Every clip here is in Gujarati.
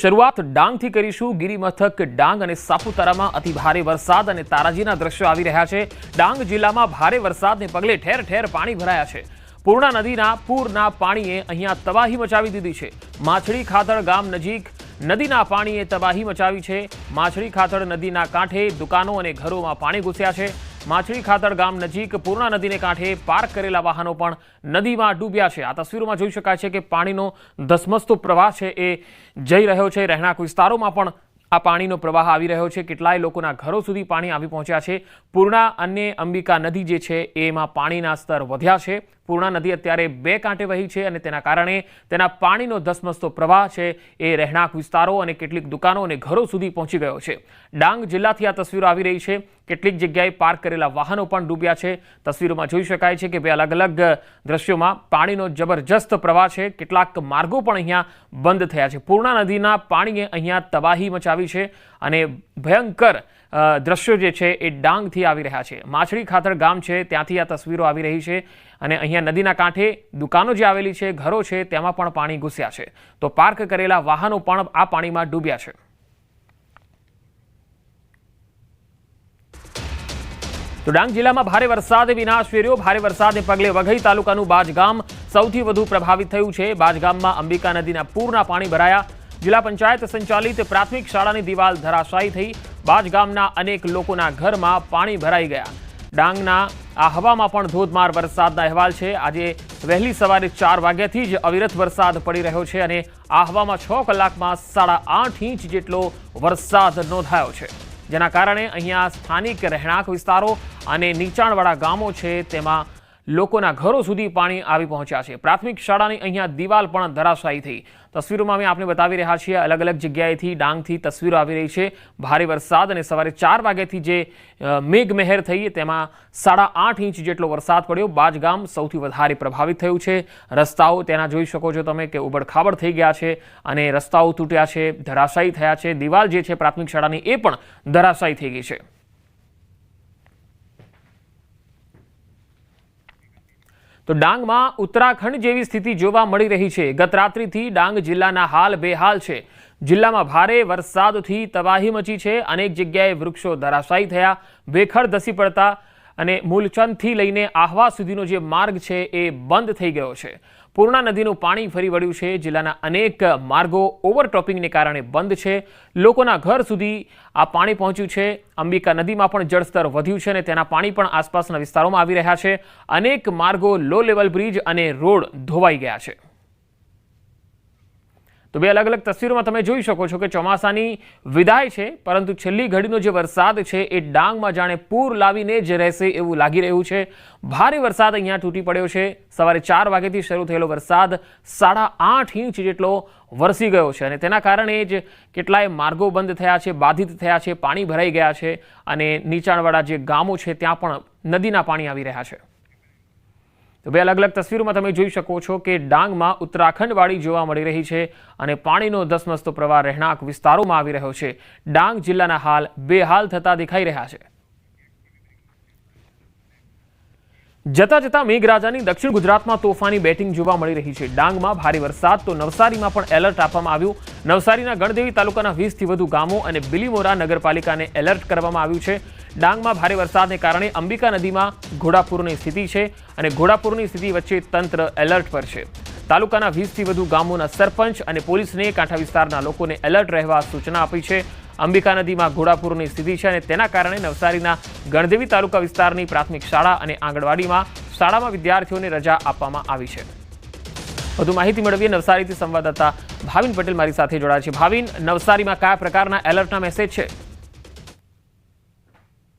શરૂઆત ડાંગથી કરીશું। ગિરિમથક ડાંગ અને સાપુતારામાં અતિ ભારે વરસાદ અને તારાજીના દ્રશ્યો આવી રહ્યા છે। ડાંગ જિલ્લામાં ભારે વરસાદને પગલે ઠેર ઠેર પાણી ભરાયા છે। પૂર્ણા નદીના પૂરના પાણીએ અહીંયા તબાહી મચાવી દીધી છે। માછડી ખાતર ગામ નજીક નદીના પાણીએ તબાહી મચાવી છે। માછડી ખાતર નદીના કાંઠે દુકાનો અને ઘરોમાં પાણી ઘૂસ્યા છે। માછડી ખાતર ગામ નજીક પૂર્ણા નદીને કાંઠે પાર્ક કરેલા વાહનો પણ નદીમાં ડૂબ્યા છે। આ તસવીરોમાં જોઈ શકાય છે કે પાણીનો ધસમસતો પ્રવાહ છે એ જઈ રહ્યો છે। રહેણાંક વિસ્તારોમાં પણ આ પાણીનો પ્રવાહ આવી રહ્યો છે। કેટલાય લોકોના ઘરો સુધી પાણી આવી પહોંચ્યા છે। પૂર્ણા અને અંબિકા નદી જે છે એમાં પાણીના સ્તર વધ્યા છે। પૂર્ણા નદી અત્યારે બે કાંઠે વહી છે અને તેના કારણે તેના પાણીનો ધસમસતો પ્રવાહ છે એ રહેણાંક વિસ્તારો અને કેટલીક દુકાનો અને ઘરો સુધી પહોંચી ગયો છે। ડાંગ જિલ્લાથી આ તસવીરો આવી રહી છે। કેટલીક જગ્યાએ પાર્ક કરેલા વાહનો પણ ડૂબ્યા છે। તસવીરોમાં જોઈ શકાય છે કે બે અલગ અલગ દ્રશ્યોમાં પાણીનો જબરજસ્ત પ્રવાહ છે। કેટલાક માર્ગો પણ અહીંયા બંધ થયા છે। પૂર્ણા નદીના પાણીએ અહીંયા તબાહી મચાવી છે અને ભયંકર દ્રશ્યો જે છે એ ડાંગથી આવી રહ્યા છે। માછડી ખાતર ગામ છે ત્યાંથી આ તસવીરો આવી રહી છે અને અહીંયા નદીના કાંઠે દુકાનો જે આવેલી છે, ઘરો છે, તેમાં પણ પાણી ઘૂસ્યા છે। તો પાર્ક કરેલા વાહનો પણ આ પાણીમાં ડૂબ્યા છે। તો ડાંગ જિલ્લામાં ભારે વરસાદે વિનાશ વેર્યો। ભારે વરસાદને પગલે વઘઈ તાલુકાનું બાજ ગામ સૌથી વધુ પ્રભાવિત થયું છે। બાજ ગામમાં અંબિકા નદીના પૂરના પાણી ભરાયા। જિલ્લા પંચાયત સંચાલિત પ્રાથમિક શાળાની દિવાલ ધરાશાયી થઈ। બાજ ગામના અનેક લોકોના ઘરમાં પાણી ભરાઈ ગયા। ડાંગના આહવામાં પણ ધોધમાર વરસાદના અહેવાલ છે। આજે વહેલી સવારે 4 વાગ્યાથી જ અવિરત વરસાદ પડી રહ્યો છે અને આહવામાં 6 કલાકમાં 8.5 ઇંચ જેટલો વરસાદ નોંધાયો છે, જેના કારણે અહીંયા સ્થાનિક રહેણાંક વિસ્તારો અને નીચાણવાળા ગામો છે તેમાં લોકોના ઘરો સુધી પાણી આવી પહોંચ્યા છે। પ્રાથમિક શાળાની અહીંયા દિવાલ પણ ધરાશાયી થઈ। તસવીરોમાં અમે આપને બતાવી રહ્યા છીએ। અલગ અલગ જગ્યાએથી ડાંગથી તસવીરો આવી રહી છે। ભારે વરસાદ અને સવારે 4 વાગ્યાથી જે મેઘમહેર થઈ તેમાં 8.5 ઇંચ જેટલો વરસાદ પડ્યો। બાજ ગામ સૌથી વધારે પ્રભાવિત થયું છે। રસ્તાઓ તેના જોઈ શકો છો તમે કે ઉબડખાબડ થઈ ગયા છે અને રસ્તાઓ તૂટ્યા છે, ધરાશાયી થયા છે। દિવાલ જે છે પ્રાથમિક શાળાની એ પણ ધરાશાયી થઈ ગઈ છે। તો ડાંગમાં ઉત્તરાખંડ જેવી સ્થિતિ જોવા મળી રહી છે। ગત રાત્રિથી ડાંગ જિલ્લાના હાલ બેહાલ છે। જિલ્લામાં ભારે વરસાદથી તબાહી મચી છે। અનેક જગ્યાએ વૃક્ષો ધરાશાયી થયા, ભેખડ ધસી પડતા અને મૂલચંદથી લઈને આહવા સુધીનો જે માર્ગ છે એ બંધ થઈ ગયો છે। પૂર્ણા નદીનું પાણી ફરી વળ્યું છે। જિલ્લાના અનેક માર્ગો ઓવરટોપિંગને કારણે બંધ છે। લોકોના ઘર સુધી આ પાણી પહોંચ્યું છે। અંબિકા નદીમાં પણ જળસ્તર વધ્યું છે અને તેના પાણી પણ આસપાસના વિસ્તારોમાં આવી રહ્યા છે। અનેક માર્ગો લો લેવલ બ્રિજ અને રોડ ધોવાઈ ગયા છે। તો બે અલગ અલગ તસવીરોમાં તમે જોઈ શકો છો કે ચોમાસાની વિદાય છે, પરંતુ છેલ્લી ઘડીનો જે વરસાદ છે એ ડાંગમાં જાણે પૂર લાવીને જ રહેશે એવું લાગી રહ્યું છે। ભારે વરસાદ અહીંયા તૂટી પડ્યો છે। સવારે 4 વાગ્યાથી શરૂ થયેલો વરસાદ 8.5 ઇંચ જેટલો વરસી ગયો છે અને તેના કારણે જ કેટલાય માર્ગો બંધ થયા છે, બાધિત થયા છે, પાણી ભરાઈ ગયા છે અને નીચાણવાળા જે ગામો છે ત્યાં પણ નદીના પાણી આવી રહ્યા છે। તો બે અલગ અલગ તસવીરોમાં તમે જોઈ શકો છો કે ડાંગમાં ઉત્તરાખંડવાળી જોવા મળી રહી છે અને પાણીનો ધસમસતો પ્રવાહ રહેણાંક વિસ્તારોમાં આવી રહ્યો છે। ડાંગ જિલ્લાના હાલ બેહાલ થતા દેખાઈ રહ્યા છે। જતા જતા મેઘરાજાની દક્ષિણ ગુજરાતમાં તોફાની બેટિંગ જોવા મળી રહી છે। ડાંગમાં ભારે વરસાદ તો નવસારીમાં પણ એલર્ટ આપવામાં આવ્યું। નવસારીના ગણદેવી તાલુકાના 20 થી વધુ ગામો અને બિલીમોરા નગરપાલિકાને એલર્ટ કરવામાં આવ્યું છે। ડાંગમાં ભારે વરસાદને કારણે અંબિકા નદીમાં ઘોડાપૂરની સ્થિતિ છે અને ઘોડાપૂરની સ્થિતિ વચ્ચે તંત્ર એલર્ટ પર છે। તાલુકાના 20 થી વધુ ગામોના સરપંચ અને પોલીસને કાંઠા વિસ્તારના લોકોને એલર્ટ રહેવા સૂચના આપી છે। અંબિકા નદીમાં ઘોડાપૂરની સ્થિતિ છે અને તેના કારણે નવસારીના ગણદેવી તાલુકા વિસ્તારની પ્રાથમિક શાળા અને આંગણવાડીમાં શાળામાં વિદ્યાર્થીઓને રજા આપવામાં આવી છે। વધુ માહિતી મેળવીએ નવસારીથી સંવાદદાતા ભાવિન પટેલ મારી સાથે જોડાયા છે। ભાવિન, નવસારીમાં કયા પ્રકારના એલર્ટના મેસેજ છે?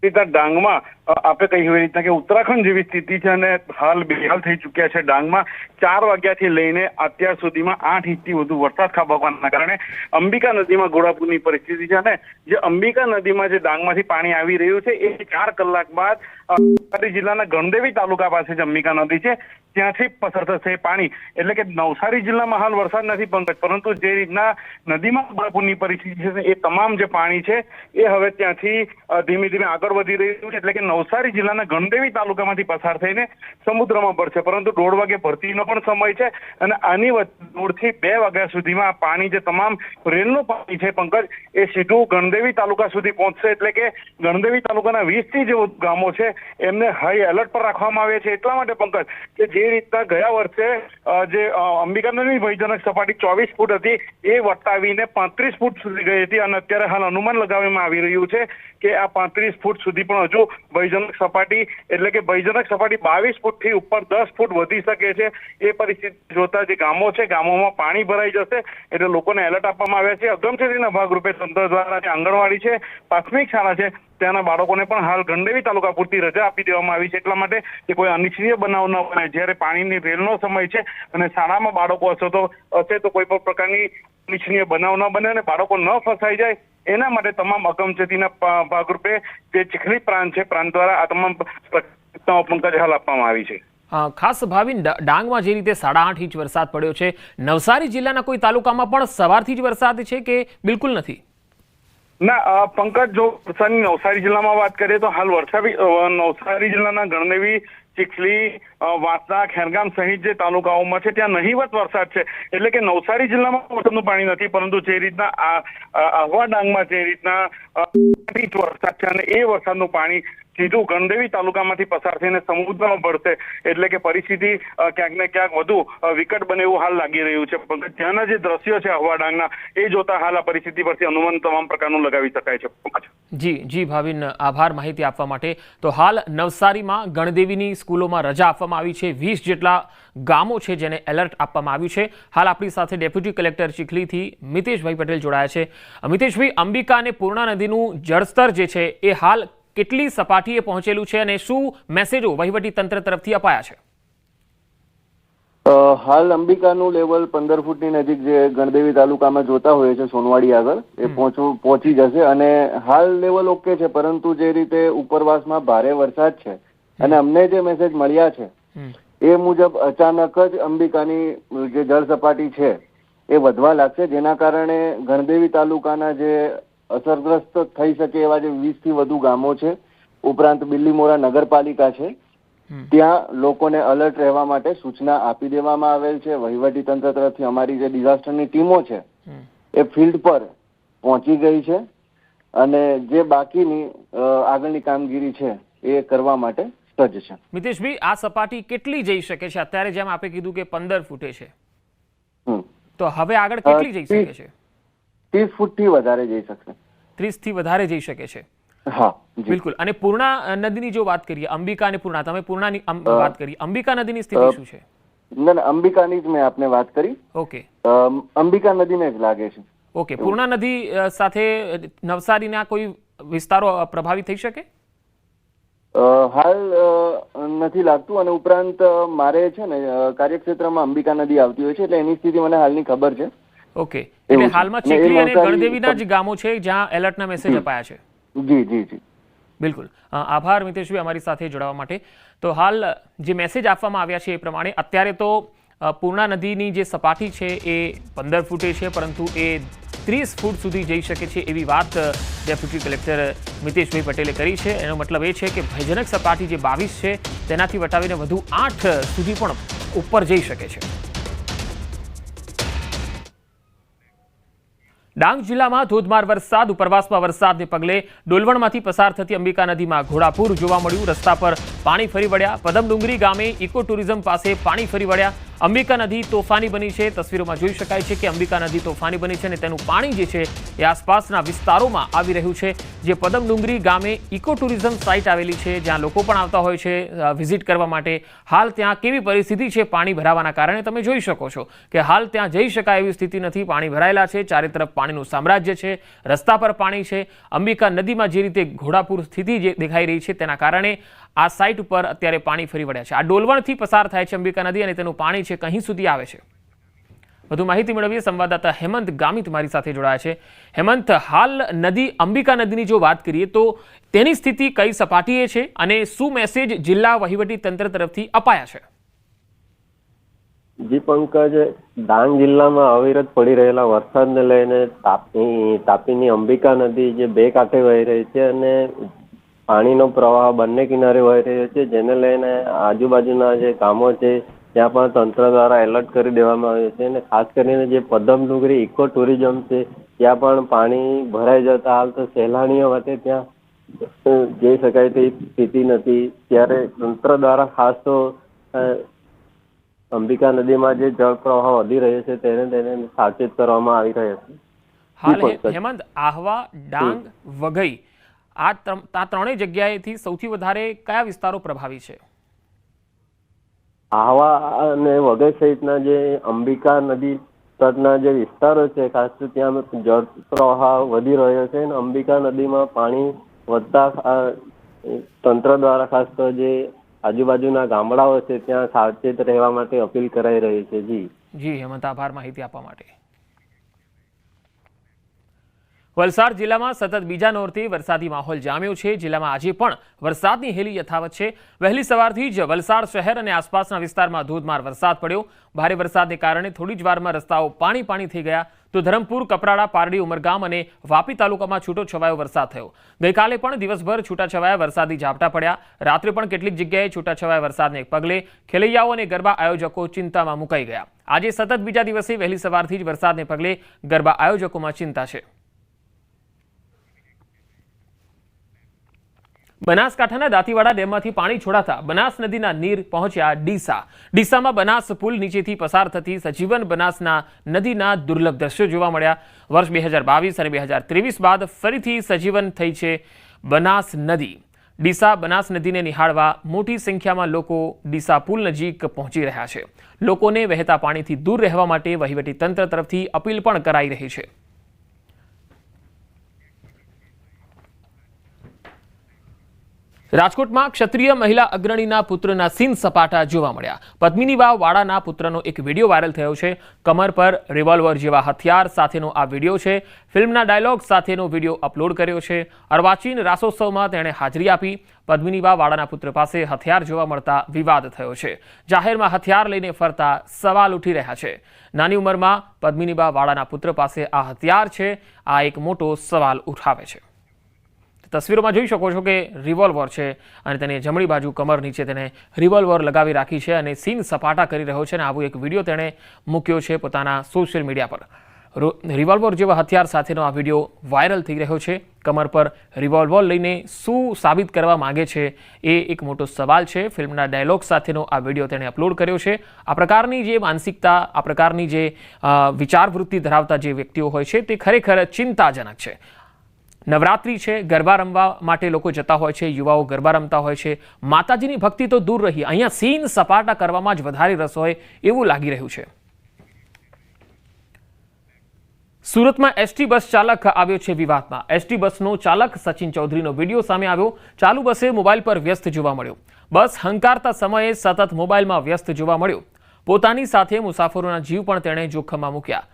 ડાંગમાં આપણે કહ્યું એ રીતના કે ઉત્તરાખંડ જેવી સ્થિતિ છે અને હાલ બેહાલ થઈ ચુક્યા છે। ડાંગમાં 4 વાગ્યાથી લઈને અત્યાર સુધીમાં 8 ઇંચથી વધુ વરસાદ ખાબકવાના કારણે અંબિકા નદીમાં ઘોડાપૂરની પરિસ્થિતિ છે અને જે અંબિકા નદીમાં જે ડાંગમાંથી પાણી આવી રહ્યું છે એ 4 કલાક બાદ નવસારી જિલ્લાના ગણદેવી તાલુકા પાસે જે અંબિકા નદી છે ત્યાંથી પસાર થશે પાણી। એટલે કે નવસારી જિલ્લામાં હાલ વરસાદ નથી, પરંતુ જે રીતના નદીમાં ઘોડાપૂરની પરિસ્થિતિ છે એ તમામ જે પાણી છે એ હવે ત્યાંથી ધીમે ધીમે આગળ વધી રહ્યું છે। એટલે કે નવસારી જિલ્લાના ગણદેવી તાલુકામાંથી પસાર થઈને સમુદ્રમાં ભરશે, પરંતુ 1:30 વાગે ભરતીનો પણ સમય છે અને આની વચ્ચે 1:30 થી 2 વાગ્યા સુધીમાં આ પાણી જે તમામ રેલનું પાણી છે પંકજ એ સીધું ગણદેવી તાલુકા સુધી પહોંચશે, એટલે કે ગણદેવી તાલુકાના 20 થી જે ગામો છે એમને હાઈ એલર્ટ પર રાખવામાં આવ્યા છે। એટલા માટે પંકજ કે જે રીતના ગયા વર્ષે જે અંબિકા નદીની ભયજનક સપાટી 24 ફૂટ હતી એ વટાવીને 35 ફૂટ સુધી ગઈ હતી અને અત્યારે હાલ અનુમાન લગાવવામાં આવી રહ્યું છે કે આ 35 ફૂટ સુધી પણ હજુ ભયજનક સપાટી એટલે કે ભયજનક સપાટી 22 ફૂટથી ઉપર 10 ફૂટ વધી શકે છે। એ પરિસ્થિતિ જોતા જે ગામો છે ગામોમાં પાણી ભરાઈ જશે, એટલે લોકોને એલર્ટ આપવામાં આવ્યા છે। અગમચેતીના ભાગરૂપે તંત્ર દ્વારા જે આંગણવાડી છે, પ્રાથમિક શાળા છે, ત્યાંના બાળકોને પણ હાલ ગણદેવી તાલુકા પૂરતી રજા આપી દેવામાં આવી છે, એટલા માટે કે કોઈ અનિચ્છનીય બનાવ ન બને। જ્યારે પાણીની રેલનો સમય છે અને શાળામાં બાળકો હશે તો કોઈ પણ પ્રકારની અનિચ્છનીય બનાવ ન બને અને બાળકો ન ફસાઈ જાય એના માટે તમામ અગમચેતીના ભાગરૂપે જે ચીખલી પ્રાંત છે, પ્રાંત દ્વારા આ તમામ પંકજ હાલ આપવામાં આવી છે। ખાસ ભાવિન, ડાંગમાં જે રીતે 8.5 ઇંચ વરસાદ પડ્યો છે, નવસારી જિલ્લાના કોઈ તાલુકામાં પણ સવારથી જ વરસાદ છે કે બિલકુલ નથી? ના પંકજ, જો નવસારી જિલ્લામાં વાત કરીએ તો હાલ નવસારી જિલ્લાના ગણદેવી, ચીખલી, વાંસદા, ખેરગામ સહિત જે તાલુકાઓમાં છે ત્યાં નહીવત વરસાદ છે, એટલે કે નવસારી જિલ્લામાં વરસાદનું પાણી નથી, પરંતુ જે રીતના આહવા ડાંગમાં જે રીતના વરસાદ છે અને એ વરસાદનું પાણી સીધું ગણદેવી તાલુકામાંથી પસાર થઈને સમુદ્રમાં ભળશે, એટલે કે પરિસ્થિતિ ક્યાંક ને ક્યાંક વધુ વિકટ બને એવું હાલ લાગી રહ્યું છે। ત્યાંના જે દ્રશ્યો છે આહવા ડાંગના એ જોતા હાલ આ પરિસ્થિતિ પરથી અનુમાન તમામ પ્રકારનું લગાવી શકાય છે। જી ભાવિન, આભાર માહિતી આપવા માટે। તો હાલ નવસારીમાં ગણદેવીની સ્કૂલોમાં રજા આપવામાં આવી છે, 20 જેટલા ગામો છે જેને એલર્ટ આપવામાં આવ્યું છે। હાલ આપણી સાથે ડેપ્યુટી કલેક્ટર ચીખલીથી મિતેશભાઈ પટેલ જોડાયા છે। મિતેશભાઈ, અંબિકા અને પૂર્ણા નદીનું જળસ્તર જે છે એ હાલ કેટલી સપાટીએ પહોંચેલું છે અને શું મેસેજો વહીવટી તંત્ર તરફથી અપાયા છે? હાલ અંબિકાનું લેવલ 15 ફૂટની નજીક જે ગણદેવી તાલુકામાં જોતા હોય છે સોનવાડી આગળ એ પહોંચી જશે અને હાલ લેવલ ઓકે છે, પરંતુ જે રીતે ઉપરવાસમાં ભારે વરસાદ છે અને અમને જે મેસેજ મળ્યા છે એ મુજબ અચાનક જ અંબિકાની જે જળ સપાટી છે એ વધવા લાગશે, જેના કારણે ગણદેવી તાલુકાના જે અસરગ્રસ્ત થઈ શકે એવા જે 20 થી વધુ ગામો છે, ઉપરાંત બિલ્લીમોરા નગરપાલિકા છે, ત્યાં લોકોને અલર્ટ રહેવા માટે સૂચના આપી દેવામાં આવેલ છે। વહીવટી તંત્ર તરફથી અમારી જે ડિઝાસ્ટરની ટીમો છે એ ફિલ્ડ પર પહોંચી ગઈ છે અને જે બાકીની આગળની કામગીરી છે એ કરવા માટે સજ્જ છે। મિતેશભાઈ, આ સપાટી કેટલી જઈ શકે છે? અત્યારે જેમ આપે કીધું કે 15 ફૂટે છે, તો હવે આગળ કેટલી જઈ શકે છે? 30 ફૂટથી વધારે જઈ શકશે। 30 થી વધારે જઈ શકે છે? હા, બિલકુલ। અને પૂર્ણા નદીની જો વાત કરીએ, અંબિકા અને પૂર્ણા, તમે પૂર્ણાની વાત કરી, અંબિકા નદીની સ્થિતિ શું છે? ના, અંબિકાની જ મેં આપને વાત કરી। ઓકે, અંબિકા નદીને જ લાગે છે। ઓકે, પૂર્ણા નદી સાથે નવસારીના કોઈ વિસ્તારો પ્રભાવિત થઈ શકે? હાલ નથી લાગતું અને ઉપરાંત મારે છે ને કાર્યક્ષેત્રમાં અંબિકા નદી આવતી હોય છે, એટલે એની સ્થિતિ મને હાલની ખબર છે। ઓકે, એટલે હાલમાં ચીખલી અને ગણદેવીના જ ગામો છે જ્યાં એલર્ટના મેસેજ અપાયા છે? જી, બિલકુલ। આભાર મિતેશભાઈ અમારી સાથે જોડાવા માટે। તો હાલ જે મેસેજ આપવામાં આવ્યા છે એ પ્રમાણે અત્યારે તો પૂર્ણા નદીની જે સપાટી છે એ 15 ફૂટે છે, પરંતુ એ 30 ફૂટ સુધી જઈ શકે છે એવી વાત ડેપ્યુટી કલેક્ટર મિતેશભાઈ પટેલે કરી છે। એનો મતલબ એ છે કે ભયજનક સપાટી જે 22 છે તેનાથી વટાવીને વધુ 8 સુધી પણ ઉપર જઈ શકે છે। ડાંગ જિલ્લામાં ધોધમાર વરસાદ, ઉપરવાસમાં વરસાદને પગલે ડોલવણમાંથી પસાર થતી અંબિકા નદીમાં ઘોડાપૂર જોવા મળ્યું। રસ્તા પર પાણી ફરી વળ્યા। પદમડુંગરી ગામે ઇકો ટુરિઝમ પાસે પાણી ફરી વળ્યા। અંબિકા નદી તોફાની બની છે। તસવીરોમાં જોઈ શકાય છે કે અંબિકા નદી તોફાની બની છે અને તેનું પાણી જે છે એ આસપાસના વિસ્તારોમાં આવી રહ્યું છે। જે પદમડુંગરી ગામે ઇકો ટુરિઝમ સાઇટ આવેલી છે, જ્યાં લોકો પણ આવતા હોય છે વિઝિટ કરવા માટે। હાલ ત્યાં કેવી પરિસ્થિતિ છે પાણી ભરાવાના કારણે તમે જોઈ શકો છો કે હાલ ત્યાં જઈ શકાય એવી સ્થિતિ નથી। પાણી ભરાયેલા છે, ચારે તરફ પાણીનું સામ્રાજ્ય છે, રસ્તા પર પાણી છે। અંબિકા નદીમાં જે રીતે ઘોડાપૂર સ્થિતિ જે દેખાઈ રહી છે તેના કારણે આ સાઇટ ઉપર અત્યારે પાણી ફરી વળ્યા છે। આ ડોલવણથી પસાર થાય છે અંબિકા નદી અને તેનું પાણી છે કहीं સુધી આવે છે। વધુ માહિતી મેળવીએ, સંવાદદાતા હેમંત ગામિત મારી સાથે જોડાયા છે। હેમંત, હાલ નદી અંબિકા નદીની જો વાત કરીએ તો તેની સ્થિતિ કઈ સપાટીએ છે અને શું મેસેજ જિલ્લા વહીવટી તંત્ર તરફથી અપાયા છે? જી પંકજ, ડાંગ જિલ્લામાં અવિરત પડી રહેલા વરસાદને લઈને તાપીની અંબિકા નદી જે બે કાંઠે વહી રહી છે અને પાણીનો પ્રવાહ બંને કિનારે વહી રહ્યો છે, જેને લઈને આજુબાજુના જે ગામો છે ત્યાં પણ તંત્ર દ્વારા એલર્ટ કરી દેવામાં આવ્યું છે. અને ખાસ કરીને જે પદમડુંગરી ઇકો ટુરિઝમ છે ત્યાં પણ પાણી ભરાઈ જતા હાલ તો સહેલાણીઓ માટે ત્યાં જઈ શકાય તેવી સ્થિતિ નથી. ત્યારે તંત્ર દ્વારા ખાસ તો અંબિકા નદીમાં જે જળ પ્રવાહ વધી રહ્યો છે તેને સાવચેત કરવામાં આવી રહ્યો છે. હાલ હેમંત, આહવા, ડાંગ, વઘઈ આ ત્રણેય જગ્યાએથી સૌથી વધારે કયા વિસ્તારો પ્રભાવી છે? આહવા અને વઘઈ સહિતના જે અંબિકા નદી તટના જે વિસ્તારો છે ખાસ તો ત્યાં જળ પ્રવાહ વધી રહ્યો છે અને અંબિકા નદીમાં પાણી વધતા તંત્ર દ્વારા ખાસ તો જે આજુબાજુના ગામડાઓ છે ત્યાં સાવચેત રહેવા માટે અપીલ કરાઈ રહી છે. જી હેમંત, આભાર માહિતી આપવા માટે. વલસાડ જિલ્લામાં સતત બીજા નોરથી વરસાદી માહોલ જામ્યો છે. જિલ્લામાં આજે પણ વરસાદની હેલી યથાવત છે. વહેલી સવારથી જ વલસાડ શહેર અને આસપાસના વિસ્તારમાં ધોધમાર વરસાદ પડ્યો. ભારે વરસાદને કારણે થોડી જ વારમાં રસ્તાઓ પાણી થઈ ગયા તો ધરમપુર, કપરાડા, પારડી, ઉમરગામ અને વાપી તાલુકામાં છૂટોછવાયો વરસાદ થયો. ગઈકાલે પણ દિવસભર છૂટાછવાયા વરસાદી ઝાપટા પડ્યા. રાત્રે પણ કેટલીક જગ્યાએ છૂટાછવાયા વરસાદને પગલે ખેલૈયાઓ અને ગરબા આયોજકો ચિંતામાં મુકાઈ ગયા. આજે સતત બીજા દિવસે વહેલી સવારથી જ વરસાદને પગલે ગરબા આયોજકોમાં ચિંતા છે. બનાસકાંઠાના દાંતીવાડા ડેમમાંથી પાણી છોડાતા બનાસ નદીના નીર પહોંચ્યા ડીસા. ડીસામાં બનાસ પુલ નીચેથી પસાર થતી સજીવન બનાસના નદીના દુર્લભ દ્રશ્યો જોવા મળ્યા. વર્ષ 2022 અને 2023 બાદ ફરીથી સજીવન થઈ છે બનાસ નદી. ડીસા બનાસ નદીને નિહાળવા મોટી સંખ્યામાં લોકો ડીસા પુલ નજીક પહોંચી રહ્યા છે. લોકોને વહેતા પાણીથી દૂર રહેવા માટે વહીવટી તંત્ર તરફથી અપીલ પણ કરાઈ રહી છે. રાજકોટમાં ક્ષત્રિય મહિલા અગ્રણીના પુત્રના સીન સપાટા જોવા મળ્યા. પદ્મિની વાવ વાડાના પુત્રનો એક વિડીયો વાયરલ થયો છે. કમર પર રિવોલ્વર જેવા હથિયાર સાથેનો આ વિડીયો છે. ફિલ્મના ડાયલોગ સાથેનો વિડીયો અપલોડ કર્યો છે. અર્વાચીન રાસોત્સવમાં તેણે હાજરી આપી. પદ્મિની વાવ વાડાના પુત્ર પાસે હથિયાર જોવા મળતા વિવાદ થયો છે. જાહેરમાં હથિયાર લઈને ફરતા સવાલ ઉઠી રહ્યા છે. નાની ઉંમરમાં પદ્મિની વાવ વાડાના પુત્ર પાસે આ હથિયાર છે. આ એક મોટો સવાલ ઉઠાવે છે. તસવીરોમાં જોઈ શકો છો કે રિવોલ્વર છે અને તેની જમણી બાજુ કમર નીચે તેને રિવોલ્વર લગાવી રાખી છે અને સીન સપાટા કરી રહ્યો છે અને આવો એક વિડીયો તેણે મૂક્યો છે પોતાના સોશિયલ મીડિયા પર. રિવોલ્વર જેવા હથિયાર સાથેનો આ વિડીયો વાયરલ થઈ રહ્યો છે. કમર પર રિવોલ્વર લઈને શું સાબિત કરવા માંગે છે એ એક મોટો સવાલ છે. ફિલ્મના ડાયલોગ સાથેનો આ વિડીયો તેણે અપલોડ કર્યો છે. આ પ્રકારની જે માનસિકતા, આ પ્રકારની જે વિચારવૃત્તિ ધરાવતા જે વ્યક્તિઓ હોય છે તે ખરેખર ચિંતાજનક છે. નવરાત્રિ છે, ગરબા રમવા માટે લોકો જતા હોય છે, યુવાઓ ગરબા રમતા હોય છે. માતાજીની ભક્તિ તો દૂર રહી, અહીંયા સીન સપાટા કરવામાં જ વધારે રસ હોય એવું લાગી રહ્યું છે. સુરતમાં એસટી બસ ચાલક આવ્યો છે વિવાદમાં. એસટી બસનો ચાલક સચિન ચૌધરીનો વિડીયો સામે આવ્યો. ચાલુ બસે મોબાઈલ પર વ્યસ્ત જોવા મળ્યો. બસ હંકારતા સમયે સતત મોબાઈલમાં વ્યસ્ત જોવા મળ્યો. પોતાની સાથે મુસાફરોના જીવ પણ તેણે જોખમમાં મૂક્યા.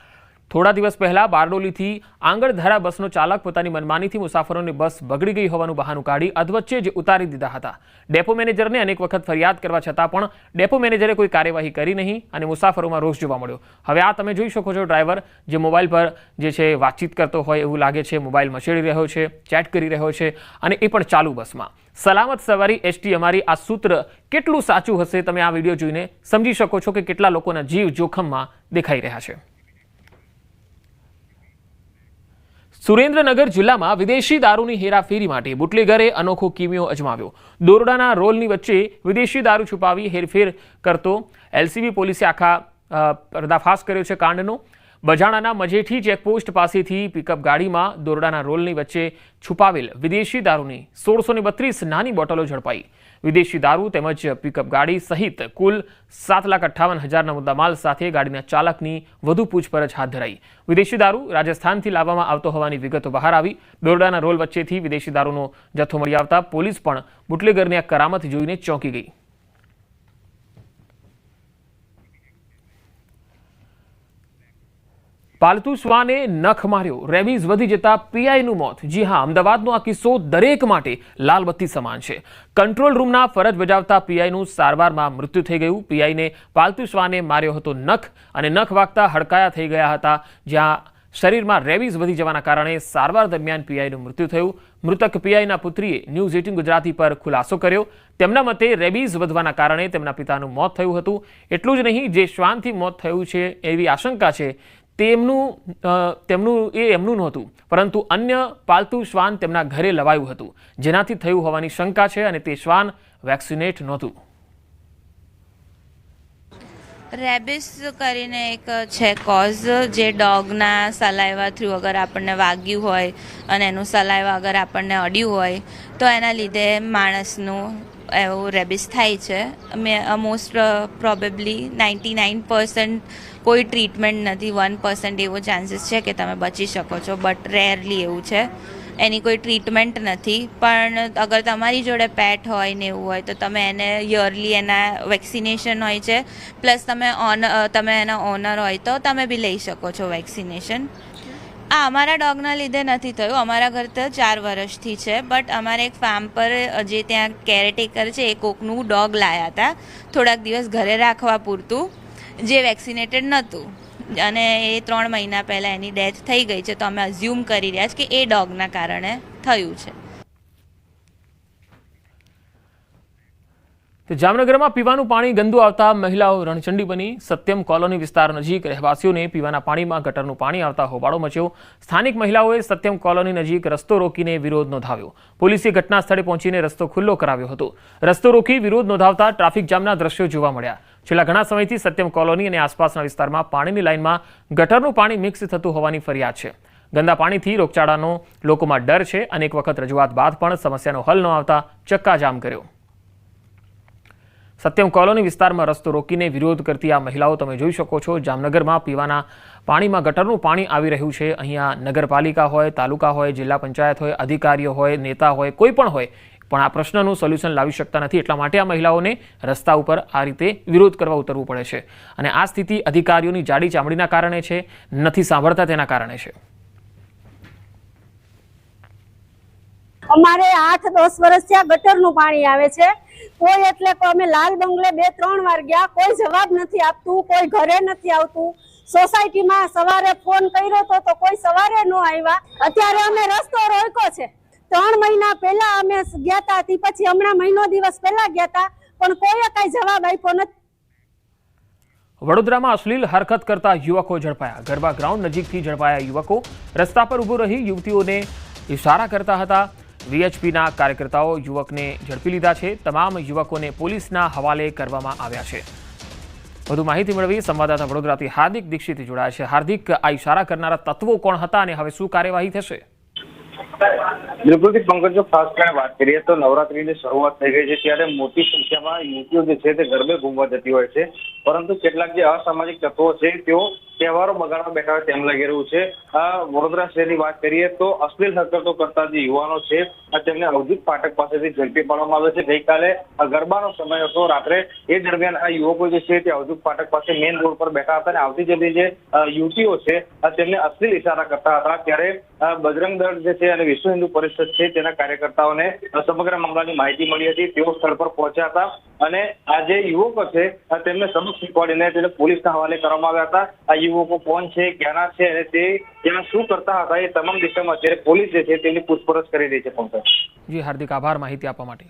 થોડા દિવસ પહેલા બારડોલીથી આંગણધારા બસનો ચાલક પોતાની મનમાનીથી મુસાફરોની બસ બગડી ગઈ હોવાનું બહાનું કાઢી અધવચ્ચે જ ઉતારી દીધા હતા. ડેપો મેનેજરને અનેક વખત ફરિયાદ કરવા છતાં પણ ડેપો મેનેજરે કોઈ કાર્યવાહી કરી નહીં અને મુસાફરોમાં રોષ જોવા મળ્યો. હવે આ તમે જોઈ શકો છો ડ્રાઈવર જે મોબાઈલ પર જે છે વાતચીત કરતો હોય એવું લાગે છે. મોબાઈલ મચેડી રહ્યો છે, ચેટ કરી રહ્યો છે અને એ પણ ચાલુ બસમાં. સલામત સવારી એસટી અમારી, આ સૂત્ર કેટલું સાચું હશે તમે આ વિડીયો જોઈને સમજી શકો છો કે કેટલા લોકોના જીવ જોખમમાં દેખાઈ રહ્યા છે. સુરેન્દ્રનગર જિલ્લામાં વિદેશી દારૂની હેરાફેરી માટે બુટલેગરે અનોખો કિમિયો અજમાવ્યો. દોરડાના રોલની વચ્ચે વિદેશી દારૂ છુપાવી હેરફેર કરતો એલસીબી પોલીસે પર્દાફાશ કર્યો છે કાંડનો. બજાણાના મજેઠી ચેકપોસ્ટ પાસેથી પિકઅપ ગાડીમાં દોરડાના રોલની વચ્ચે છુપાવેલ વિદેશી દારૂની 1632 નાની બોટલો ઝડપાઈ. વિદેશી દારૂ તેમજ પિકઅપ ગાડી સહિત કુલ 7,58,000ના મુદ્દામાલ સાથે ગાડીના ચાલકની વધુ પૂછપરછ હાથ ધરાઈ. વિદેશી દારૂ રાજસ્થાનથી લાવવામાં આવતો હોવાની વિગતો બહાર આવી. દોરડાના રોલ વચ્ચેથી વિદેશી દારૂનો જથ્થો મળી આવતા પોલીસ પણ બુટલેગરની આ કરામત જોઈને ચોંકી ગઈ. પાલતુ શ્વાને નખ માર્યો, રેબીઝ વધી જતા પીઆઈનું મોત. જી હા, અમદાવાદનો આ કિસ્સો દરેક માટે લાલબત્તી સમાન છે. કંટ્રોલ રૂમના ફરજ બજાવતા પીઆઈનું સારવારમાં મૃત્યુ થઈ ગયું. પીઆઈને પાલતુ શ્વાને માર્યો હતો નખ અને નખ વાગતા હડકાયા થઈ ગયા હતા. જ્યાં શરીરમાં રેબીઝ વધી જવાના કારણે સારવાર દરમિયાન પીઆઈનું મૃત્યુ થયું. મૃતક પીઆઈના પુત્રીએ ન્યૂઝ 18 ગુજરાતી પર ખુલાસો કર્યો. તેમના મતે રેબીઝ વધવાના કારણે તેમના પિતાનું મોત થયું હતું. એટલું જ નહીં, જે શ્વાનથી મોત થયું છે એવી આશંકા છે તેમનું નહોતું, પરંતુ અન્ય પાલતુ શ્વાન તેમના ઘરે લવાયું હતું, જેનાથી થયું હોવાની શંકા છે અને તે શ્વાન વેક્સિનેટ નહોતું. રેબિસ કરીને એક છે કોઝ, જે ડોગના સલાઈવા થ્રુ અગર આપણને વાગ્યું હોય અને એનું સલાઈવા અગર આપણને અડ્યું હોય તો એના લીધે માણસનું એવું રેબિસ થાય છે. મોસ્ટ પ્રોબેબલી 99% કોઈ ટ્રીટમેન્ટ નથી, 1% એવો ચાન્સીસ છે કે તમે બચી શકો છો, બટ રેરલી એવું છે. એની કોઈ ટ્રીટમેન્ટ નથી. પણ અગર તમારી જોડે પેટ હોય ને એવું હોય તો તમે એને યરલી એના વેક્સિનેશન હોય છે, પ્લસ તમે એના ઓનર હોય તો તમે બી લઈ શકો છો વેક્સિનેશન. આ અમારા ડોગના લીધે નથી થયું, અમારા ઘર તો 4 વર્ષથી છે, બટ અમારે એક ફાર્મ પર જે ત્યાં કેરટેકર છે એ કોકનું ડોગ લાયા હતા થોડાક દિવસ ઘરે રાખવા પૂરતું, જે વેક્સિનેટેડ નહોતું, અને એ 3 મહિના પહેલાં એની ડેથ થઈ ગઈ છે. તો અમે અઝ્યુમ કરી રહ્યા છીએ કે એ ડોગના કારણે થયું છે. જામનગરમાં પીવાનું પાણી ગંદુ આવતા મહિલાઓ રણચંડી બની. સત્યમ કોલોની વિસ્તાર નજીક રહેવાસીઓને પીવાના પાણીમાં ગટરનું પાણી આવતા હોબાળો મચ્યો. સ્થાનિક મહિલાઓએ સત્યમ કોલોની નજીક રસ્તો રોકીને વિરોધ નોંધાવ્યો. પોલીસે ઘટના સ્થળે પહોંચીને રસ્તો ખુલ્લો કરાવ્યો હતો. રસ્તો રોકી વિરોધ નોંધાવતા ટ્રાફિક જામના દ્રશ્યો જોવા મળ્યા. છેલ્લા ઘણા સમયથી સત્યમ કોલોની અને આસપાસના વિસ્તારમાં પાણીની લાઇનમાં ગટરનું પાણી મિક્સ થતું હોવાની ફરિયાદ છે. ગંદા પાણીથી રોગચાળાનો લોકોમાં ડર છે. અનેક વખત રજૂઆત બાદ પણ સમસ્યાનો હલ ન આવતા ચક્કાજામ કર્યો. સત્યમ કોલોની વિસ્તારમાં રસ્તો રોકીને વિરોધ કરતી આ મહિલાઓ તમે જોઈ શકો છો. જામનગરમાં પીવાના પાણીમાં ગટરનું પાણી આવી રહ્યું છે. અહીંયા નગરપાલિકા હોય, તાલુકા હોય, જિલ્લા પંચાયત હોય, અધિકારીઓ હોય, નેતા હોય, કોઈ પણ હોય, પણ આ પ્રશ્નનું સોલ્યુશન લાવી શકતા નથી. એટલા માટે આ મહિલાઓને રસ્તા ઉપર આ રીતે વિરોધ કરવા ઉતરવું પડે છે. અને આ સ્થિતિ અધિકારીઓની જાડી ચામડીના કારણે છે, નથી સાંભળતા તેના કારણે છે. અમારે 8-10 વર્ષથી આ ગટરનું પાણી આવે છે. કોઈ એટલે અમે લાલ બંગલે 2-3 વાર ગયા, કોઈ જવાબ નથી આપતું, કોઈ ઘરે નથી આવતું. સોસાયટીમાં સવારે ફોન કર્યો તો કોઈ સવારે ન આવ્યા. અત્યારે અમે રસ્તો રોક્યો છે. 3 મહિના પહેલા અમે ગયા હતા, પછી હમણાં મહિનો દિવસ પહેલા ગયા હતા, પણ કોઈએ કઈ જવાબ આપ્યો નથી. વડોદરામાં અશ્લીલ હરકત કરતા યુવકો ઝડપાયા. ગરબા ગ્રાઉન્ડ નજીકથી ઝડપાયા યુવકો. રસ્તા પર ઊભો રહી યુવતીઓને ઇશારા કરતા હતા. વીએચપીના કાર્યકર્તાઓ યુવકને ઝડપી લીધા છે. તમામ યુવકોને પોલીસના હવાલે કરવામાં આવ્યા છે. વધુ માહિતી મેળવી સંવાદદાતા વડોદરાથી હાર્દિક દીક્ષિત જોડાયા છે. હાર્દિક, આ ઇશારા કરનારા તત્વો કોણ હતા અને હવે શું કાર્યવાહી થશે? બિલકુલ પંકજ, ખાસ કરીને વાત કરીએ તો નવરાત્રીની શરૂઆત થઈ ગઈ છે, ત્યારે મોટી સંખ્યામાં યુવતીઓ જે છે તે ગરબે ઘૂમવા જતી હોય છે, પરંતુ કેટલાક જે અસામાજિક તત્વો છે તેઓ તહેવારો બગાડવા બેઠા હોય તેમ લાગી રહ્યું છે. વડોદરા શહેરની વાત કરીએ તો અશ્લીલ હરકતો કરતા જે યુવાનો છે તેમને અવધૂત ફાટક પાસેથી ઝડપી પાડવામાં આવે છે. ગઈકાલે ગરબાનો સમય હતો રાત્રે, એ દરમિયાન આ યુવકો જે છે તે અવધૂત ફાટક પાસે મેઇન રોડ પર બેઠા હતા અને આવતી જતી જે યુવતીઓ છે તેમને અશ્લીલ ઇશારા કરતા હતા. ત્યારે બજરંગ દળ જે છે અને વિશ્વ હિન્દુ પરિષદ છે તેના કાર્યકર્તાઓને સમગ્ર મામલાની માહિતી મળી હતી. તેઓ સ્થળ પર પહોંચ્યા હતા અને આ જે યુવકો છે તેમને સબક શીખવાડીને તેને પોલીસના હવાલે કરવામાં આવ્યા હતા. આ યુવકો કોણ છે, ક્યાંના છે અને તે ત્યાં શું કરતા હતા, એ તમામ દિશામાં અત્યારે પોલીસ જે છે તેની પૂછપરછ કરી રહી છે. જી હાર્દિક, આભાર માહિતી આપવા માટે.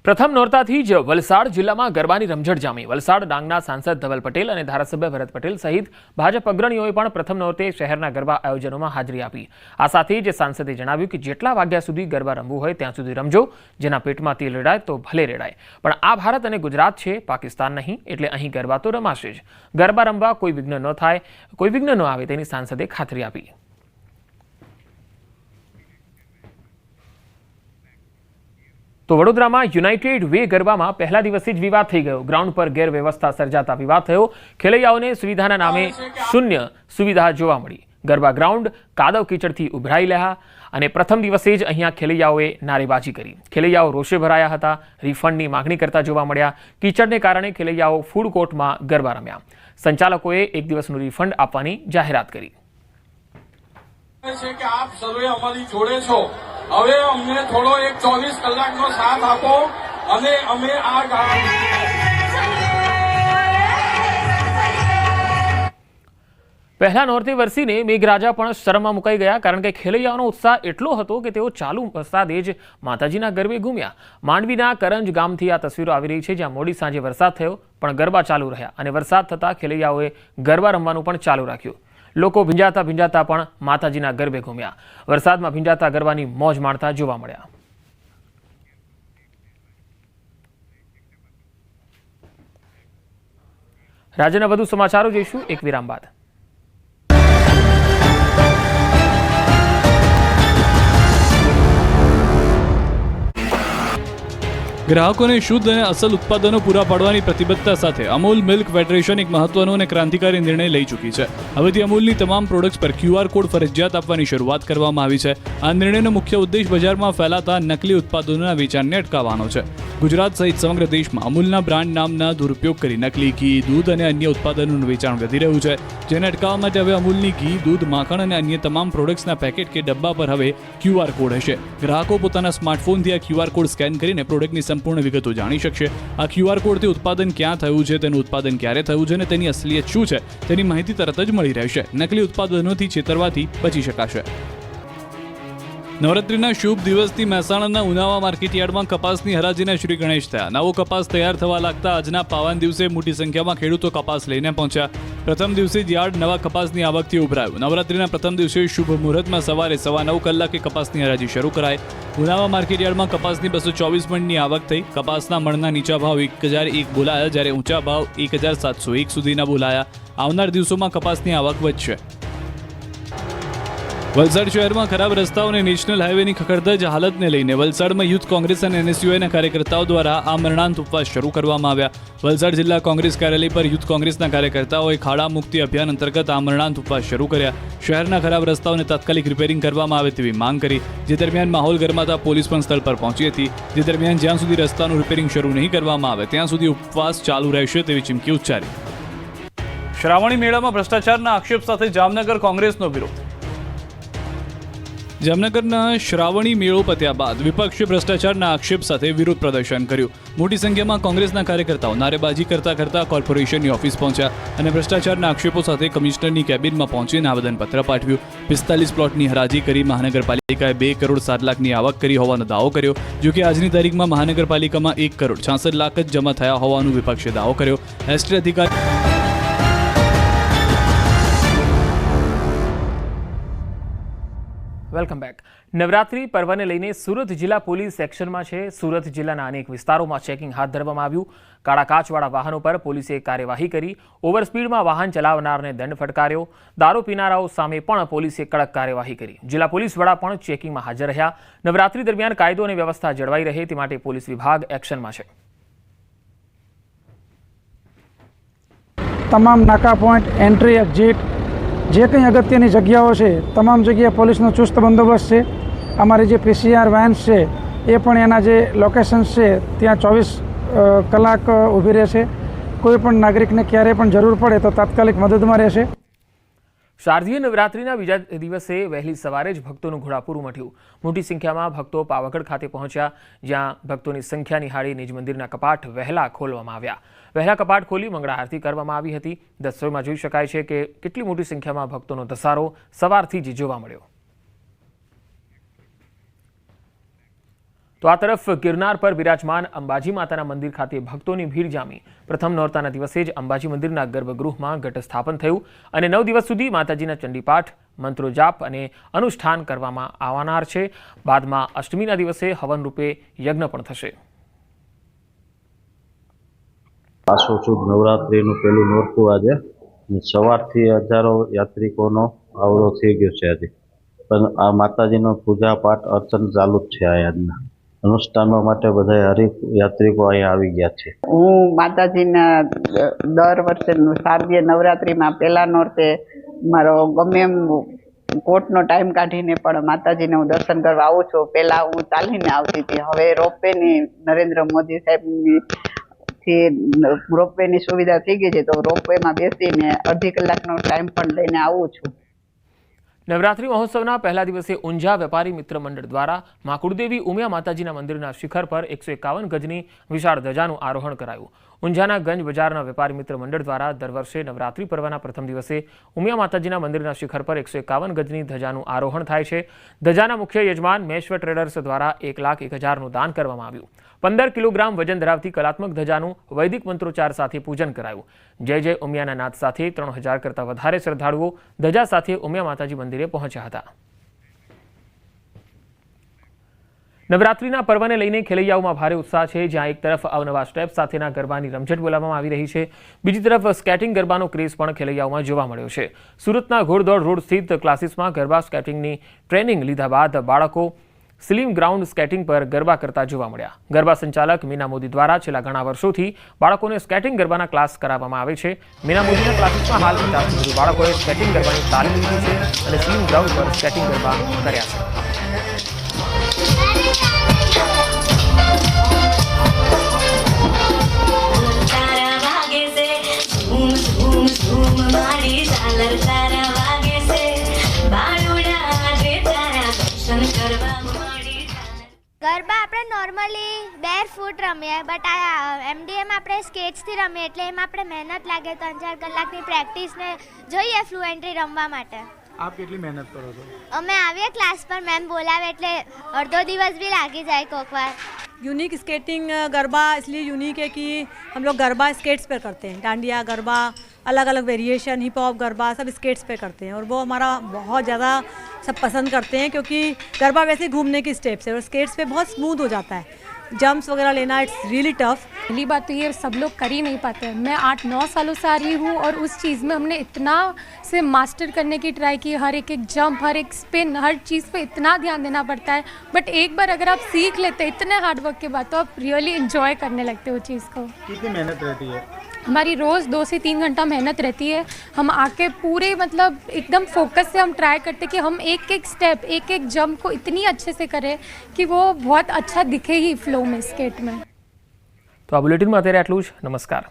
પ્રથમ નોરતાથી જ વલસાડ જિલ્લામાં ગરબાની રમઝટ જામી. વલસાડ ડાંગના સાંસદ ધવલ પટેલ અને ધારાસભ્ય ભરત પટેલ સહિત ભાજપ અગ્રણીઓએ પણ પ્રથમ નોરતે શહેરના ગરબા આયોજનોમાં હાજરી આપી. આ સાથે જ સાંસદે જણાવ્યું કે જેટલા વાગ્યા સુધી ગરબા રમવું હોય ત્યાં સુધી રમજો. જેના પેટમાં તેલ રેડાય તો ભલે રેડાય, પણ આ ભારત અને ગુજરાત છે, પાકિસ્તાન નહીં, એટલે અહીં ગરબા તો રમાશે જ. ગરબા રમવા કોઈ વિઘ્ન ન થાય, કોઈ વિઘ્ન ન આવે તેની સાંસદે ખાતરી આપી. તો વડોદરામાં યુનાઇટેડ વે ગરબામાં પહેલા દિવસે જ વિવાદ થઈ ગયો. ગ્રાઉન્ડ પર ગેરવ્યવસ્થા સર્જાતા વિવાદ થયો. ખેલૈયાઓને સુવિધાના નામે શૂન્ય સુવિધા જોવા મળી. ગરબા ગ્રાઉન્ડ કાદવ કીચડથી ઉભરાઈ રહ્યા અને પ્રથમ દિવસે જ અહીંયા ખેલૈયાઓએ નારેબાજી કરી. ખેલૈયાઓ રોષે ભરાયા હતા, રિફંડની માગણી કરતા જોવા મળ્યા. કીચડને કારણે ખેલૈયાઓ ફૂડ કોર્ટમાં ગરબા રમ્યા. સંચાલકોએ 1 દિવસનું રિફંડ આપવાની જાહેરાત કરી. કે આપ સર્વે અમારી જોડે છો, હવે અમને થોડો 24 કલાકનો સાથ આપો અને અમે આ પહેલા નોરતે વરસીને મેઘરાજા પણ શરમમાં મુકાઈ ગયા, કારણ કે ખેલૈયાઓનો ઉત્સાહ એટલો હતો કે તેઓ ચાલુ વરસાદે જ માતાજીના ગરબે ઘૂમ્યા. માંડવીના કરંજ ગામથી આ તસવીરો આવી રહી છે, જ્યાં મોડી સાંજે વરસાદ થયો પણ ગરબા ચાલુ રહ્યા અને વરસાદ થતાં ખેલૈયાઓએ ગરબા રમવાનું પણ ચાલુ રાખ્યું. લોકો ભીંજાતા ભીંજાતા પણ માતાજીના ગરબે ઘૂમ્યા. વરસાદમાં ભીંજાતા ગરબાની મોજ માણતા જોવા મળ્યા. રાજ્યના વધુ સમાચારો જોઈશું એક વિરામ બાદ. ગ્રાહકોને શુદ્ધ અને અસલ ઉત્પાદનો પૂરા પાડવાની પ્રતિબદ્ધતા સાથે અમૂલ મિલ્ક ફેડરેશન એક મહત્વનો અને ક્રાંતિકારી નિર્ણય લઈ ચૂકી છે. હવેથી અમૂલની તમામ પ્રોડક્ટ્સ પર QR કોડ ફરજિયાત આપવાની શરૂઆત કરવામાં આવી છે. આ નિર્ણયનો મુખ્ય ઉદ્દેશ બજારમાં ફેલાતા નકલી ઉત્પાદનોના વેચાણને અટકાવવાનો છે. ગુજરાત સહિત સમગ્ર દેશમાં અમૂલના બ્રાન્ડ નામના દુરુપયોગ કરી નકલી ઘી, દૂધ અને અન્ય ઉત્પાદનોનું વેચાણ વધી રહ્યું છે, જેને અટકાવવા માટે હવે અમૂલની ઘી, દૂધ, માખણ અને અન્ય તમામ પ્રોડક્ટ્સના પેકેટ કે ડબ્બા પર હવે QR કોડ હશે. ગ્રાહકો પોતાના સ્માર્ટફોનથી આ QR કોડ સ્કેન કરીને પ્રોડક્ટની સંપૂર્ણ વિગતો જાણી શકશે. આ QR કોડથી ઉત્પાદન ક્યાં થયું છે, તેનું ઉત્પાદન ક્યારે થયું છે અને તેની અસલિયત શું છે તેની માહિતી તરત જ મળી રહેશે. નકલી ઉત્પાદનોથી છેતરવાથી બચી શકાશે. નવરાત્રિના શુભ દિવસથી મહેસાણાના ઉનાવા માર્કેટયાર્ડમાં કપાસની હરાજીના શ્રી ગણેશ થયા. નવો કપાસ તૈયાર થવા લાગતા આજના પાવન દિવસે મોટી સંખ્યામાં ખેડૂતો કપાસ લઈને પહોંચ્યા. પ્રથમ દિવસે જ યાર્ડ નવા કપાસની આવકથી ઉભરાયું. નવરાત્રિના પ્રથમ દિવસે શુભ મુહૂર્તમાં સવારે 9:15 કલાકે કપાસની હરાજી શરૂ કરાઈ. ઉનાવા માર્કેટયાર્ડમાં કપાસની 224 મણની આવક થઈ. કપાસના મણના નીચા ભાવ 1001 બોલાયા, જ્યારે ઊંચા ભાવ 1701 સુધીના બોલાયા. આવનાર દિવસોમાં કપાસની આવક વધશે. વલસાડ શહેરમાં ખરાબ રસ્તાઓ અને નેશનલ હાઈવેની ખખડધજ હાલતને લઈને વલસાડમાં યુથ કોંગ્રેસ અને NSUIના કાર્યકર્તાઓ દ્વારા આમરણાંત ઉપવાસ શરૂ કરવામાં આવ્યા. વલસાડ જિલ્લા કોંગ્રેસ કાર્યાલય પર યુથ કોંગ્રેસના કાર્યકર્તાઓએ ખાડા મુક્તિ અભિયાન અંતર્ગત આમરણાંત ઉપવાસ શરૂ કર્યા. શહેરના ખરાબ રસ્તાઓને તાત્કાલિક રિપેરિંગ કરવામાં આવે તેવી માંગ કરી. જે દરમિયાન માહોલ ગરમાતા પોલીસ પણ સ્થળ પર પહોંચી હતી. જે દરમિયાન જ્યાં સુધી રસ્તાનું રિપેરિંગ શરૂ નહીં કરવામાં આવે ત્યાં સુધી ઉપવાસ ચાલુ રહેશે તેવી ચીમકી ઉચ્ચારી. શ્રાવણી મેળામાં ભ્રષ્ટાચારના આક્ષેપ સાથે જામનગર કોંગ્રેસનો વિરોધ. જામનગરના શ્રાવણી મેળો પત્યા બાદ વિપક્ષે ભ્રષ્ટાચારના આક્ષેપ સાથે વિરોધ પ્રદર્શન કર્યું. મોટી સંખ્યામાં કોંગ્રેસના કાર્યકર્તાઓ નારેબાજી કરતા કોર્પોરેશનની ઓફિસ પહોંચ્યા અને ભ્રષ્ટાચારના આક્ષેપો સાથે કમિશનરની કેબિનમાં પહોંચીને આવેદનપત્ર પાઠવ્યું. 45 પ્લોટની હરાજી કરી મહાનગરપાલિકાએ 2 કરોડ 7 લાખની આવક કરી હોવાનો દાવો કર્યો. જોકે આજની તારીખમાં મહાનગરપાલિકામાં 1 કરોડ 66 લાખ જ જમા થયા હોવાનું વિપક્ષે દાવો કર્યો. એસટી અધિકારી વેલકમ બેક. નવરાત્રી પર્વને લઈને સુરત જિલ્લા પોલીસ એક્શનમાં છે. સુરત જિલ્લાના અનેક વિસ્તારોમાં ચેકિંગ હાથ ધરવામાં આવ્યું. કાળા કાચવાળા વાહનો પર પોલીસે કાર્યવાહી કરી. ઓવરસ્પીડમાં વાહન ચલાવનારને દંડ ફટકાર્યો. દારૂ પીનારાઓ સામે પણ પોલીસે કડક કાર્યવાહી કરી. જિલ્લા પોલીસ વડા પણ ચેકિંગમાં હાજર રહ્યા. નવરાત્રી દરમિયાન કાયદો અને વ્યવસ્થા જળવાઈ રહે તે માટે પોલીસ વિભાગ એક્શનમાં છે. તમામ નાકા પોઈન્ટ, એન્ટ્રી, એક્ઝિટ, જે કંઈ અગત્યની જગ્યાઓ છે તમામ જગ્યાએ પોલીસનો ચુસ્ત બંદોબસ્ત છે. અમારી જે PCR વેન્સ છે એ પણ એના જે લોકેશન્સ છે ત્યાં 24 કલાક ઊભી રહેશે. કોઈ પણ નાગરિકને ક્યારેય પણ જરૂર પડે તો તાત્કાલિક મદદમાં રહેશે. શારદીય નવરાત્રીના બીજા દિવસે વહેલી સવારે જ ભક્તોનું ઘોડાપૂર ઉમટ્યું. મોટી સંખ્યામાં ભક્તો પાવાગઢ ખાતે પહોંચ્યા, જ્યાં ભક્તોની સંખ્યા નિહાળી નિજ મંદિરના કપાટ વહેલા ખોલવામાં આવ્યા. વહેલા કપાટ ખોલી મંગળા આરતી કરવામાં આવી હતી. દ્રશ્યોમાં જોઈ શકાય છે કે કેટલી મોટી સંખ્યામાં ભક્તોનો ધસારો સવારથી જ જોવા મળ્યો. તો આ તરફ ગિરનાર પર બિરાજમાન અંબાજી માતાના મંદિર ખાતે ભક્તોની ભીડ જામી. પ્રથમ નોરતાના દિવસે જ અંબાજી મંદિરના ગર્ભગૃહમાં ઘટ સ્થાપન થયું અને 9 દિવસ સુધી માતાજીના ચંડીપાઠ, મંત્રો જાપ અને અનુષ્ઠાન કરવામાં આવનાર છે. બાદમાં અષ્ટમીના દિવસે હવન રૂપે યજ્ઞ પણ થશે. આસો સુદ નવરાત્રીનું પહેલું નોરતું આજે સવારથી હજારો યાત્રિકોનો આવડો થઈ ગયો છે. આજે પણ આ માતાજીનો પૂજા પાઠ અર્ચન ચાલુ જ છે. આજના અનુષ્ઠાનો માટે બધા હરિફ યાત્રિકો અહીંયા આવી ગયા છે. હું માતાજીના દર વર્ષે શારદીય નવરાત્રિમાં પહેલા નોરતે મારો ગમે એમ કોર્ટનો ટાઈમ કાઢીને પણ માતાજીને હું દર્શન કરવા આવું છું. પહેલા હું ચાલીને આવતી હતી, હવે રોપવેની નરેન્દ્ર મોદી સાહેબની રોપવેની સુવિધા થઈ ગઈ છે તો રોપવેમાં બેસીને અડધી કલાકનો ટાઈમ પણ લઈને આવું છું. નવરાત્રી મહોત્સવના પહેલા દિવસે ઊંઝા વેપારી મિત્ર મંડળ દ્વારા મા કુળદેવી ઉમિયા માતાજીના મંદિરના શિખર પર 151 ગજની વિશાળ ધજાનું આરોહણ કરાયું. ઊંઝાના ગંજ બજારના વેપારી મિત્ર મંડળ દ્વારા દર વર્ષે નવરાત્રી પર્વના પ્રથમ દિવસે ઉમિયા માતાજીના મંદિરના શિખર પર 151 ગજની ધજાનું આરોહણ થાય છે. ધજાના મુખ્ય યજમાન મેશ્વ ટ્રેડર્સ દ્વારા 1,01,000નું દાન કરવામાં આવ્યું. 15 કિલોગ્રામ વજન ધરાવતી કલાત્મક ધજાનું વૈદિક મંત્રોચ્ચાર સાથે પૂજન કરાયું. જય જય ઉમિયાના નાદ સાથે 3000 કરતાં વધારે શ્રદ્ધાળુઓ ધજા સાથે ઉમિયા માતાજી મંદિરે પહોંચ્યા હતા. નવરાત્રીના પર્વને લઈને ખેલૈયાઓમાં ભારે ઉત્સાહ છે. જ્યાં એક તરફ અવનવા સ્ટેપ સાથેના ગરબાની રમઝટ બોલાવવામાં આવી રહી છે, બીજી તરફ સ્કેટિંગ ગરબાનો ક્રેઝ પણ ખેલૈયાઓમાં જોવા મળ્યો છે. સુરતના ઘોડદોડ રોડ સ્થિત ક્લાસીસમાં ગરબા સ્કેટિંગની ટ્રેનિંગ લીધા બાદ બાળકો સ્લીમ ગ્રાઉન્ડ સ્કેટિંગ પર ગરબા કરતા જોવા મળ્યા. ગરબા સંચાલક મીના મોદી દ્વારા છેલ્લા ઘણા વર્ષોથી બાળકોને સ્કેટિંગ ગરબાના ક્લાસ કરાવવામાં આવે છે. મીના મોદીના ક્લાસીસમાં હાલ 50થી વધુ બાળકોએ સ્કેટિંગ ગરબાની તાલીમ લીધી છે અને સ્લીમ ગ્રાઉન્ડ પર સ્કેટિંગ ગરબા કર્યા છે. ગરબા આપણે નોર્મલી બેર ફૂટ રમીએ, બટ આ એમડીએમ આપણે સ્કેટ્સથી રમીએ એટલે એમાં આપણે મહેનત લાગે. 3-4 કલાકની પ્રેક્ટિસને જોઈએ ફ્લુએન્ટલી રમવા માટે. આપ કેટલી મહેનત કરો છો? અમે આવીએ ક્લાસ પર, મેમ બોલાવે એટલે અડધો દિવસ भी લાગી જાય કોક વાર. यूनिक स्केटिंग गरबा इसलिए यूनिक है कि हम लोग गरबा स्केट्स पे करते हैं. डांडिया गरबा, अलग अलग वेरिएशन, हिप हॉप गरबा सब स्केट्स पे करते हैं और वो हमारा बहुत ज़्यादा सब पसंद करते हैं क्योंकि गरबा वैसे घूमने की स्टेप्स है और स्केट्स पे बहुत स्मूथ हो जाता है. जंप्स वगैरह लेना इट्स रियली टफ. पहली बात तो ये सब लोग कर ही नहीं पाते हैं. मैं 8-9 सालों से आ रही हूँ और उस चीज़ में हमने इतना से मास्टर करने की ट्राई की. हर एक जंप, हर एक स्पिन, हर चीज़ पे इतना ध्यान देना पड़ता है. बट एक बार अगर आप सीख लेते हैं इतने हार्ड वर्क के बाद तो आप रियली इंजॉय करने लगते हो चीज़ को. कितनी मेहनत रहती है? हमारी रोज़ 2 से 3 घंटा मेहनत रहती है. हम आके पूरे मतलब एकदम फोकस से हम ट्राई करते कि हम एक एक स्टेप, एक एक जंप को इतनी अच्छे से करें कि वो बहुत अच्छा दिखे ही फ्लो में, स्केट में. तो आ बुलेटिનમાં અત્યારે આટલું જ. નમસ્કાર.